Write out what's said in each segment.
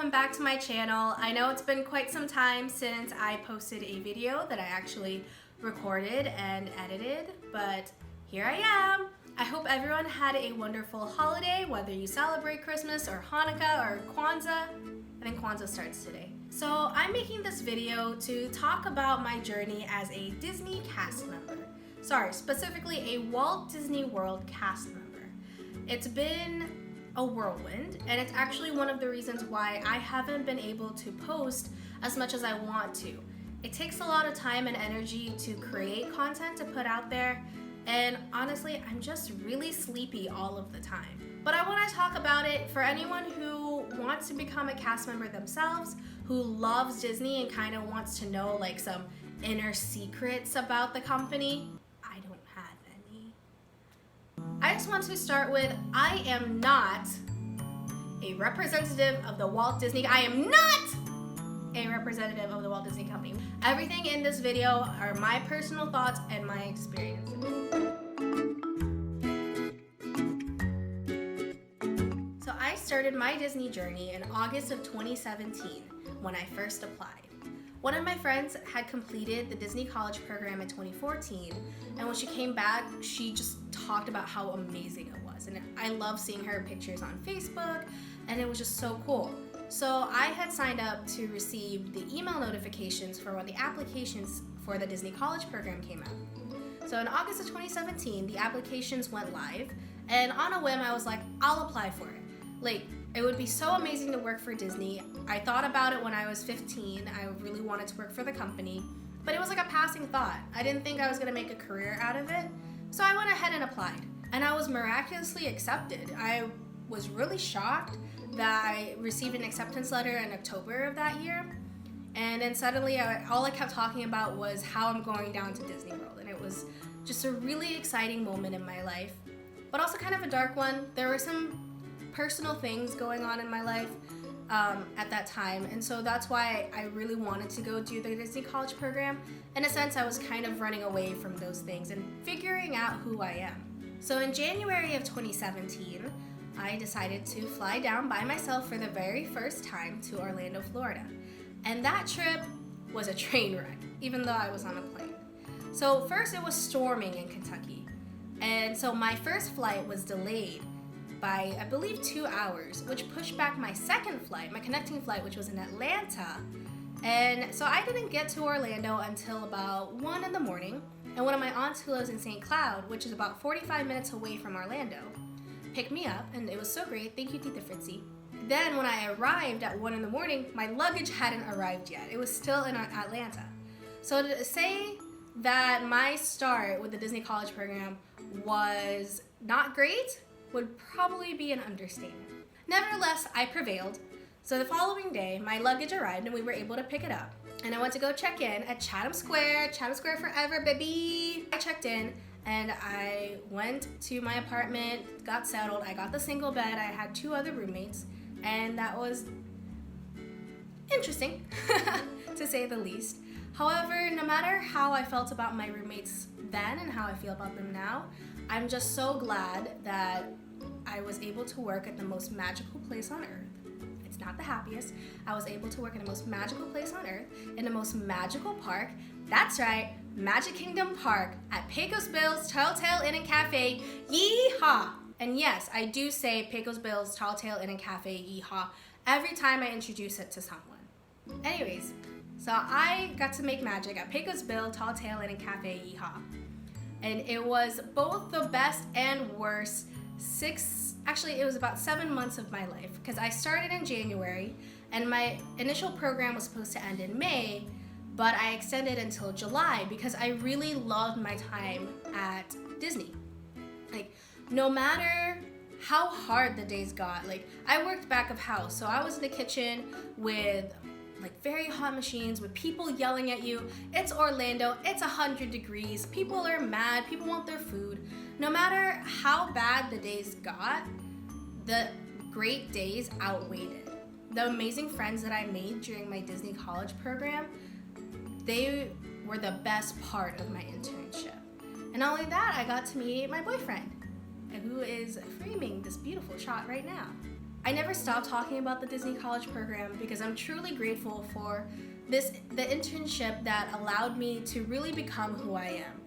welcome back to my channel. I know it's been quite some time since I posted a video that I actually recorded and edited, but here I am. I hope everyone had a wonderful holiday, whether you celebrate Christmas or Hanukkah or Kwanzaa. I think Kwanzaa starts today. So I'm making this video to talk about my journey as a Disney cast member. Sorry, specifically a Walt Disney World cast member. It's been a whirlwind, and it's actually one of the reasons why I haven't been able to post as much as I want to. It takes a lot of time and energy to create content to put out there, and honestly, I'm just really sleepy all of the time. But I want to talk about it for anyone who wants to become a cast member themselves, who loves Disney and kind of wants to know like some inner secrets about the company. I don't have any. I just want to start with, I am not a representative of the Walt Disney. I am not a representative of the Walt Disney Company. Everything in this video are my personal thoughts and my experiences. So I started my Disney journey in August of 2017 when I first applied. One of my friends had completed the Disney College program in 2014, and when she came back, she just talked about how amazing it was. And I love seeing her pictures on Facebook, and it was just so cool. So I had signed up to receive the email notifications for when the applications for the Disney College program came out. So in August of 2017, the applications went live, and on a whim, I was like, I'll apply for it. Like, it would be so amazing to work for Disney. I thought about it when I was 15. I really wanted to work for the company, but it was like a passing thought. I didn't think I was gonna make a career out of it, so I went ahead and applied. And I was miraculously accepted. I was really shocked that I received an acceptance letter in October of that year, and then suddenly all I kept talking about was how I'm going down to Disney World, and it was just a really exciting moment in my life, but also kind of a dark one. There were some personal things going on in my life at that time, and so that's why I really wanted to go do the Disney College program. In a sense, I was kind of running away from those things and figuring out who I am. So in January of 2017, I decided to fly down by myself for the very first time to Orlando, Florida. And that trip was a train wreck, even though I was on a plane. So first it was storming in Kentucky. And so my first flight was delayed by, I believe, 2 hours, which pushed back my second flight, my connecting flight, which was in Atlanta. And so I didn't get to Orlando until about 1 in the morning. And one of my aunts who lives in St. Cloud, which is about 45 minutes away from Orlando, picked me up, and it was so great. Thank you, Tita Fritzy. Then when I arrived at 1 in the morning, my luggage hadn't arrived yet. It was still in Atlanta. So to say that my start with the Disney College program was not great would probably be an understatement. Nevertheless, I prevailed. So the following day, my luggage arrived and we were able to pick it up. And I went to go check in at Chatham Square forever, baby. I checked in and I went to my apartment, got settled. I got the single bed. I had 2 other roommates, and that was interesting, to say the least. However, no matter how I felt about my roommates then and how I feel about them now, I'm just so glad that I was able to work at the most magical place on earth. It's not the happiest. I was able to work in the most magical place on earth, in the most magical park. That's right, Magic Kingdom Park at Pecos Bill's Telltale Inn and Cafe. Yeehaw! And yes, I do say Pecos Bill's Telltale Inn and Cafe, yeehaw, every time I introduce it to someone. Anyways, so I got to make magic at Pecos Bill, Telltale Inn and Cafe, yeehaw. And it was both the best and worst it was about 7 months of my life, because I started in January and my initial program was supposed to end in May, but I extended until July because I really loved my time at Disney. Like, no matter how hard the days got, like, I worked back of house, so I was in the kitchen with like very hot machines with people yelling at you. It's Orlando, it's 100 degrees, people are mad, people want their food. No matter how bad the days got, the great days outweighed it. The amazing friends that I made during my Disney College program, they were the best part of my internship. And not only that, I got to meet my boyfriend, who is framing this beautiful shot right now. I never stopped talking about the Disney College program because I'm truly grateful for the internship that allowed me to really become who I am.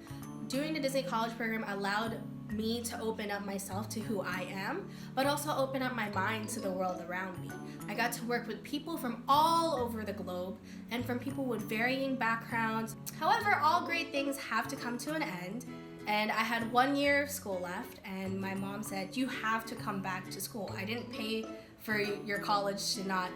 Doing the Disney College program allowed me to open up myself to who I am, but also open up my mind to the world around me. I got to work with people from all over the globe and from people with varying backgrounds. However, all great things have to come to an end, and I had 1 year of school left, and my mom said, you have to come back to school. I didn't pay for your college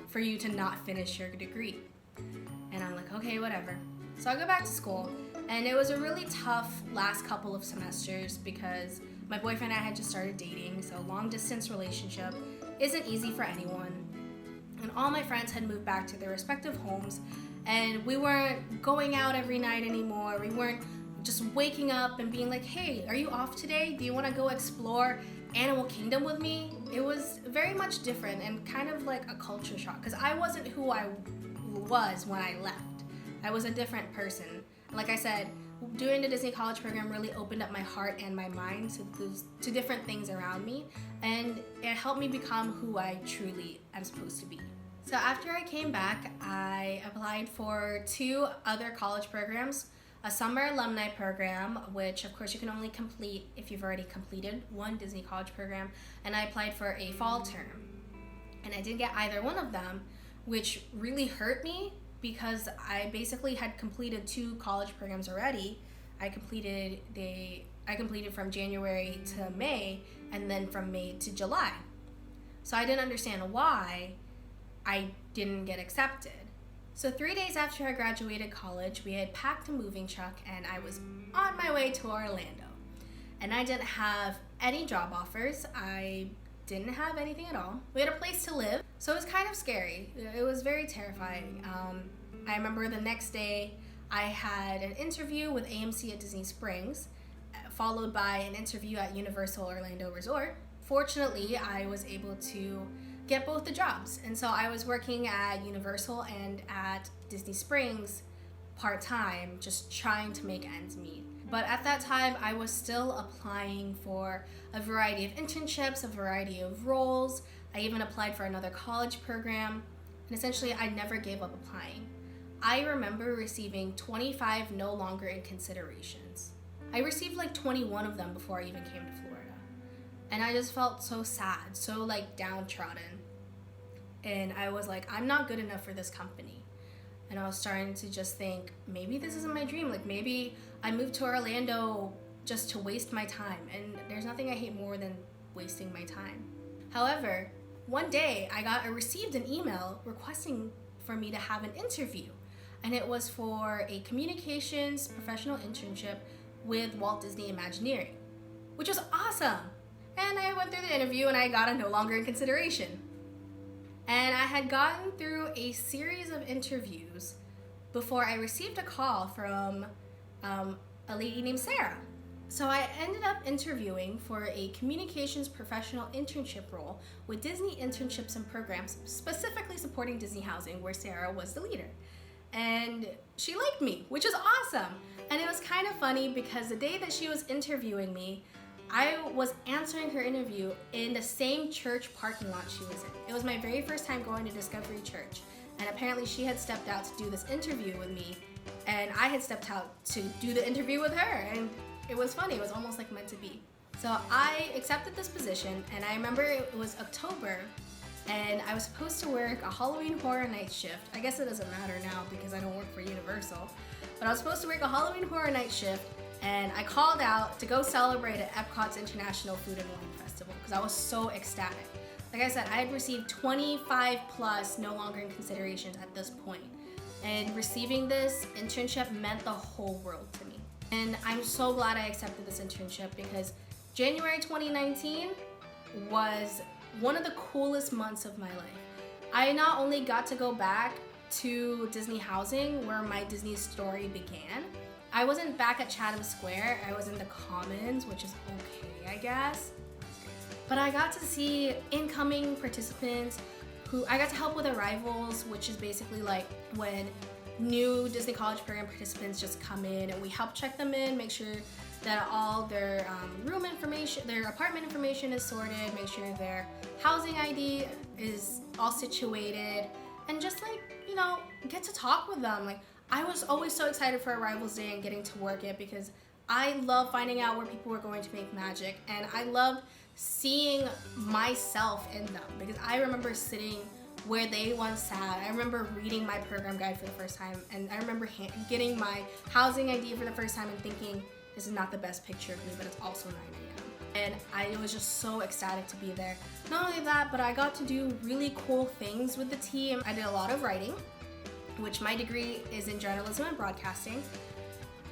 for you to not finish your degree. And I'm like, okay, whatever. So I go back to school, and it was a really tough last couple of semesters because my boyfriend and I had just started dating, so long distance relationship isn't easy for anyone. And all my friends had moved back to their respective homes, and we weren't going out every night anymore. We weren't just waking up and being like, hey, are you off today? Do you want to go explore Animal Kingdom with me? It was very much different and kind of like a culture shock because I wasn't who I was when I left. I was a different person. Like I said, doing the Disney College program really opened up my heart and my mind to different things around me, and it helped me become who I truly am supposed to be. So after I came back, I applied for 2 other college programs. A summer alumni program, which of course you can only complete if you've already completed 1 Disney College program, and I applied for a fall term. And I didn't get either one of them, which really hurt me because I basically had completed 2 college programs already. I completed from January to May, and then from May to July. So I didn't understand why I didn't get accepted. So 3 days after I graduated college, we had packed a moving truck and I was on my way to Orlando. And I didn't have any job offers. I didn't have anything at all. We had a place to live, so it was kind of scary. It was very terrifying. I remember the next day I had an interview with AMC at Disney Springs, followed by an interview at Universal Orlando Resort. Fortunately, I was able to get both the jobs, and so I was working at Universal and at Disney Springs part-time, just trying to make ends meet. But at that time, I was still applying for a variety of internships, a variety of roles. I even applied for another college program, and essentially I never gave up applying. I remember receiving 25 no longer in considerations. I received like 21 of them before I even came to Florida. And I just felt so sad, so like downtrodden. And I was like, I'm not good enough for this company. And I was starting to just think, maybe this isn't my dream. Like maybe I moved to Orlando just to waste my time. And there's nothing I hate more than wasting my time. However, one day I received an email requesting for me to have an interview. And it was for a communications professional internship with Walt Disney Imagineering, which was awesome. And I went through the interview and I got a no longer in consideration. And I had gotten through a series of interviews before I received a call from a lady named Sarah. So I ended up interviewing for a communications professional internship role with Disney Internships and Programs, specifically supporting Disney Housing, where Sarah was the leader. And she liked me, which is awesome. And it was kind of funny because the day that she was interviewing me, I was answering her interview in the same church parking lot she was in. It was my very first time going to Discovery Church, and apparently she had stepped out to do this interview with me, and I had stepped out to do the interview with her, and it was funny. It was almost like meant to be. So I accepted this position, and I remember it was October, and I was supposed to work a Halloween Horror Night shift. I guess it doesn't matter now because I don't work for Universal, but I was supposed to work a Halloween Horror Night shift, and I called out to go celebrate at Epcot's International Food and Wine Festival because I was so ecstatic. Like I said, I had received 25 plus no longer in considerations at this point, and receiving this internship meant the whole world to me. And I'm so glad I accepted this internship because January 2019 was one of the coolest months of my life. I not only got to go back to Disney Housing where my Disney story began, I wasn't back at Chatham Square, I was in the Commons, which is okay, I guess. But I got to see incoming participants I got to help with arrivals, which is basically like when new Disney College Program participants just come in and we help check them in, make sure that all their room information, their apartment information is sorted, make sure their housing ID is all situated, and just like, you know, get to talk with them. Like, I was always so excited for Arrivals Day and getting to work it because I love finding out where people were going to make magic, and I loved seeing myself in them because I remember sitting where they once sat. I remember reading my program guide for the first time, and I remember getting my housing ID for the first time and thinking, this is not the best picture of me, but it's also 9 a.m. And I was just so ecstatic to be there. Not only that, but I got to do really cool things with the team. I did a lot of writing, which my degree is in journalism and broadcasting.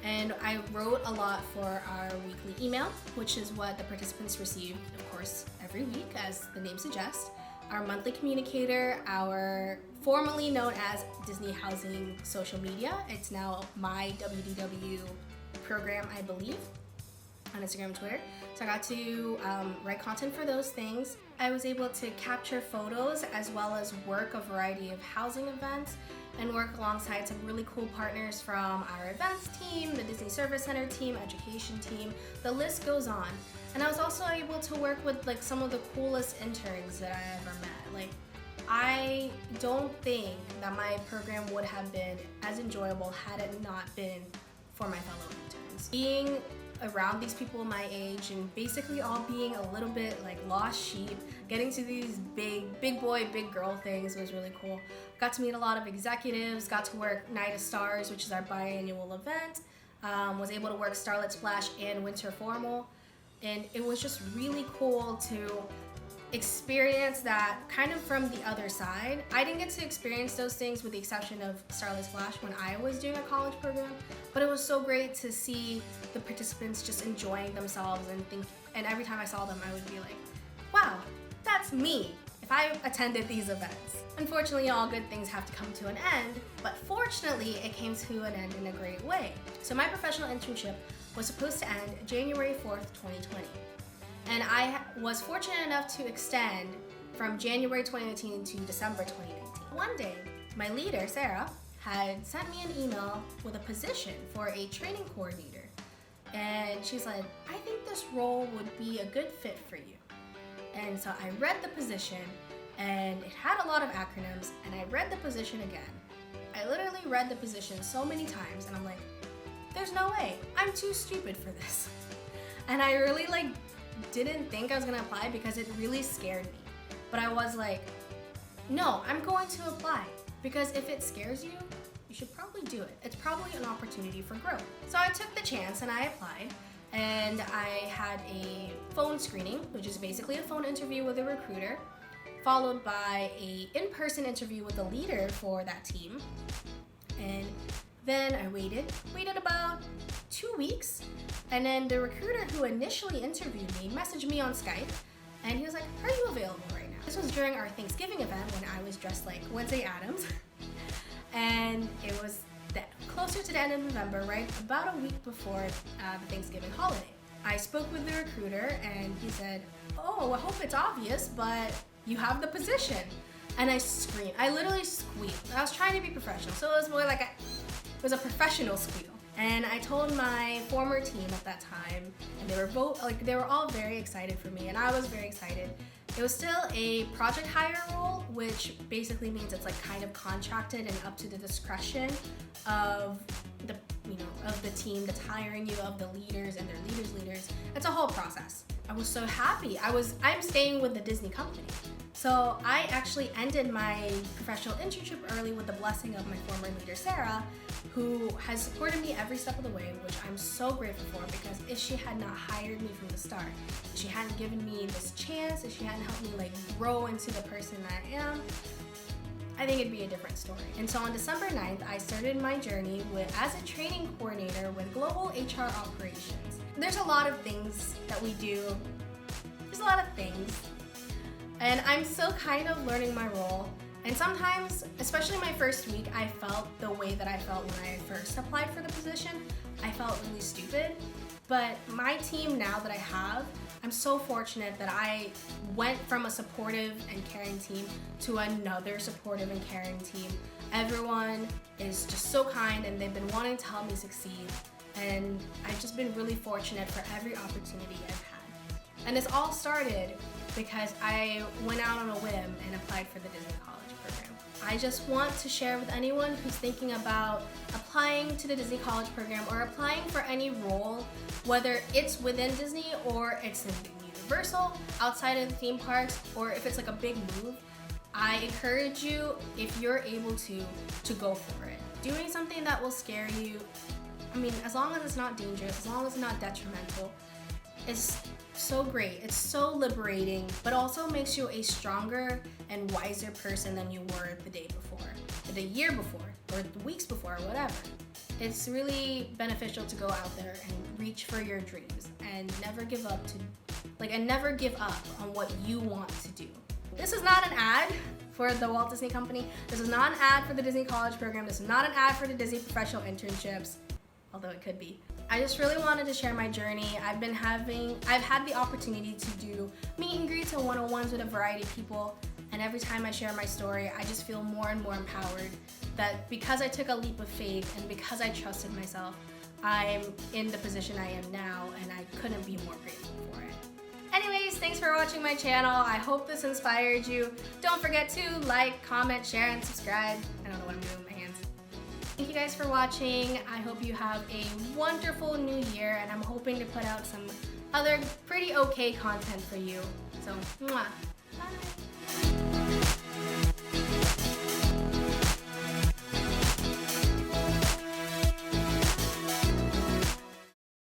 And I wrote a lot for our weekly email, which is what the participants receive, of course, every week, as the name suggests. Our monthly communicator, our formerly known as Disney Housing social media. It's now my WDW program, I believe, on Instagram and Twitter. So I got to write content for those things. I was able to capture photos as well as work a variety of housing events and work alongside some really cool partners from our events team, the Disney Service Center team, education team, the list goes on. And I was also able to work with like some of the coolest interns that I ever met. Like, I don't think that my program would have been as enjoyable had it not been for my fellow interns. Being around these people my age and basically all being a little bit like lost sheep, getting to these big boy, big girl things was really cool. Got to meet a lot of executives, got to work Night of Stars, which is our biannual event, was able to work Starlit Splash and Winter Formal, and it was just really cool to experience that kind of from the other side. I didn't get to experience those things with the exception of Starlit Splash when I was doing a college program, but it was so great to see the participants just enjoying themselves and every time I saw them I would be like, wow, that's me if I attended these events. Unfortunately, all good things have to come to an end, but fortunately it came to an end in a great way. So my professional internship was supposed to end January 4th, 2020. And I was fortunate enough to extend from January 2019 to December 2019. One day, my leader, Sarah, had sent me an email with a position for a training coordinator. And she's like, I think this role would be a good fit for you. And so I read the position, and it had a lot of acronyms, and I read the position again. I literally read the position so many times, and I'm like, there's no way. I'm too stupid for this. And I really didn't think I was gonna apply because it really scared me. But I was like, no, I'm going to apply because if it scares you, you should probably do it. It's probably an opportunity for growth. So I took the chance and I applied, and I had a phone screening, which is basically a phone interview with a recruiter, followed by a in-person interview with the leader for that team. And then I waited about 2 weeks, and then the recruiter who initially interviewed me messaged me on Skype, and he was like, are you available right now? This was during our Thanksgiving event when I was dressed like Wednesday Addams, and it was closer to the end of November, right about a week before the Thanksgiving holiday. I spoke with the recruiter, and he said, oh, I hope it's obvious, but you have the position. And I screamed. I literally squealed. I was trying to be professional, so it was more like it was a professional squeal. And I told my former team at that time, and they were all very excited for me, and I was very excited. It was still a project hire role, which basically means it's kind of contracted and up to the discretion of the team that's hiring you, of the leaders and their leaders. It's a whole process. I was so happy. I'm staying with the Disney Company. So I actually ended my professional internship early with the blessing of my former leader, Sarah, who has supported me every step of the way, which I'm so grateful for, because if she had not hired me from the start, if she hadn't given me this chance, if she hadn't helped me grow into the person that I am, I think it'd be a different story. And so on December 9th, I started my journey as a training coordinator with Global HR Operations. There's a lot of things that we do. There's a lot of things. And I'm still kind of learning my role. And sometimes, especially my first week, I felt the way that I felt when I first applied for the position. I felt really stupid. But my team now that I have, I'm so fortunate that I went from a supportive and caring team to another supportive and caring team. Everyone is just so kind, and they've been wanting to help me succeed. and I've just been really fortunate for every opportunity I've had. And this all started because I went out on a whim and applied for the Disney College program. I just want to share with anyone who's thinking about applying to the Disney College program or applying for any role, whether it's within Disney or it's in Universal, outside of the theme parks, or if it's like a big move, I encourage you, if you're able to go for it. Doing something that will scare you, I mean, as long as it's not dangerous, as long as it's not detrimental, is so great. It's so liberating, but also makes you a stronger and wiser person than you were the day before, or the year before, or the weeks before, or whatever. It's really beneficial to go out there and reach for your dreams and never give up on what you want to do. This is not an ad for the Walt Disney Company. This is not an ad for the Disney College program. This is not an ad for the Disney professional internships, although it could be. I just really wanted to share my journey. I've had the opportunity to do meet and greets and one-on-ones with a variety of people, and every time I share my story, I just feel more and more empowered that because I took a leap of faith and because I trusted myself, I'm in the position I am now, and I couldn't be more grateful for it. Anyways, thanks for watching my channel. I hope this inspired you. Don't forget to like, comment, share, and subscribe. I don't know what I'm doing with my hands. Thank you guys for watching. I hope you have a wonderful new year, and I'm hoping to put out some other pretty okay content for you. So, mwah. Bye.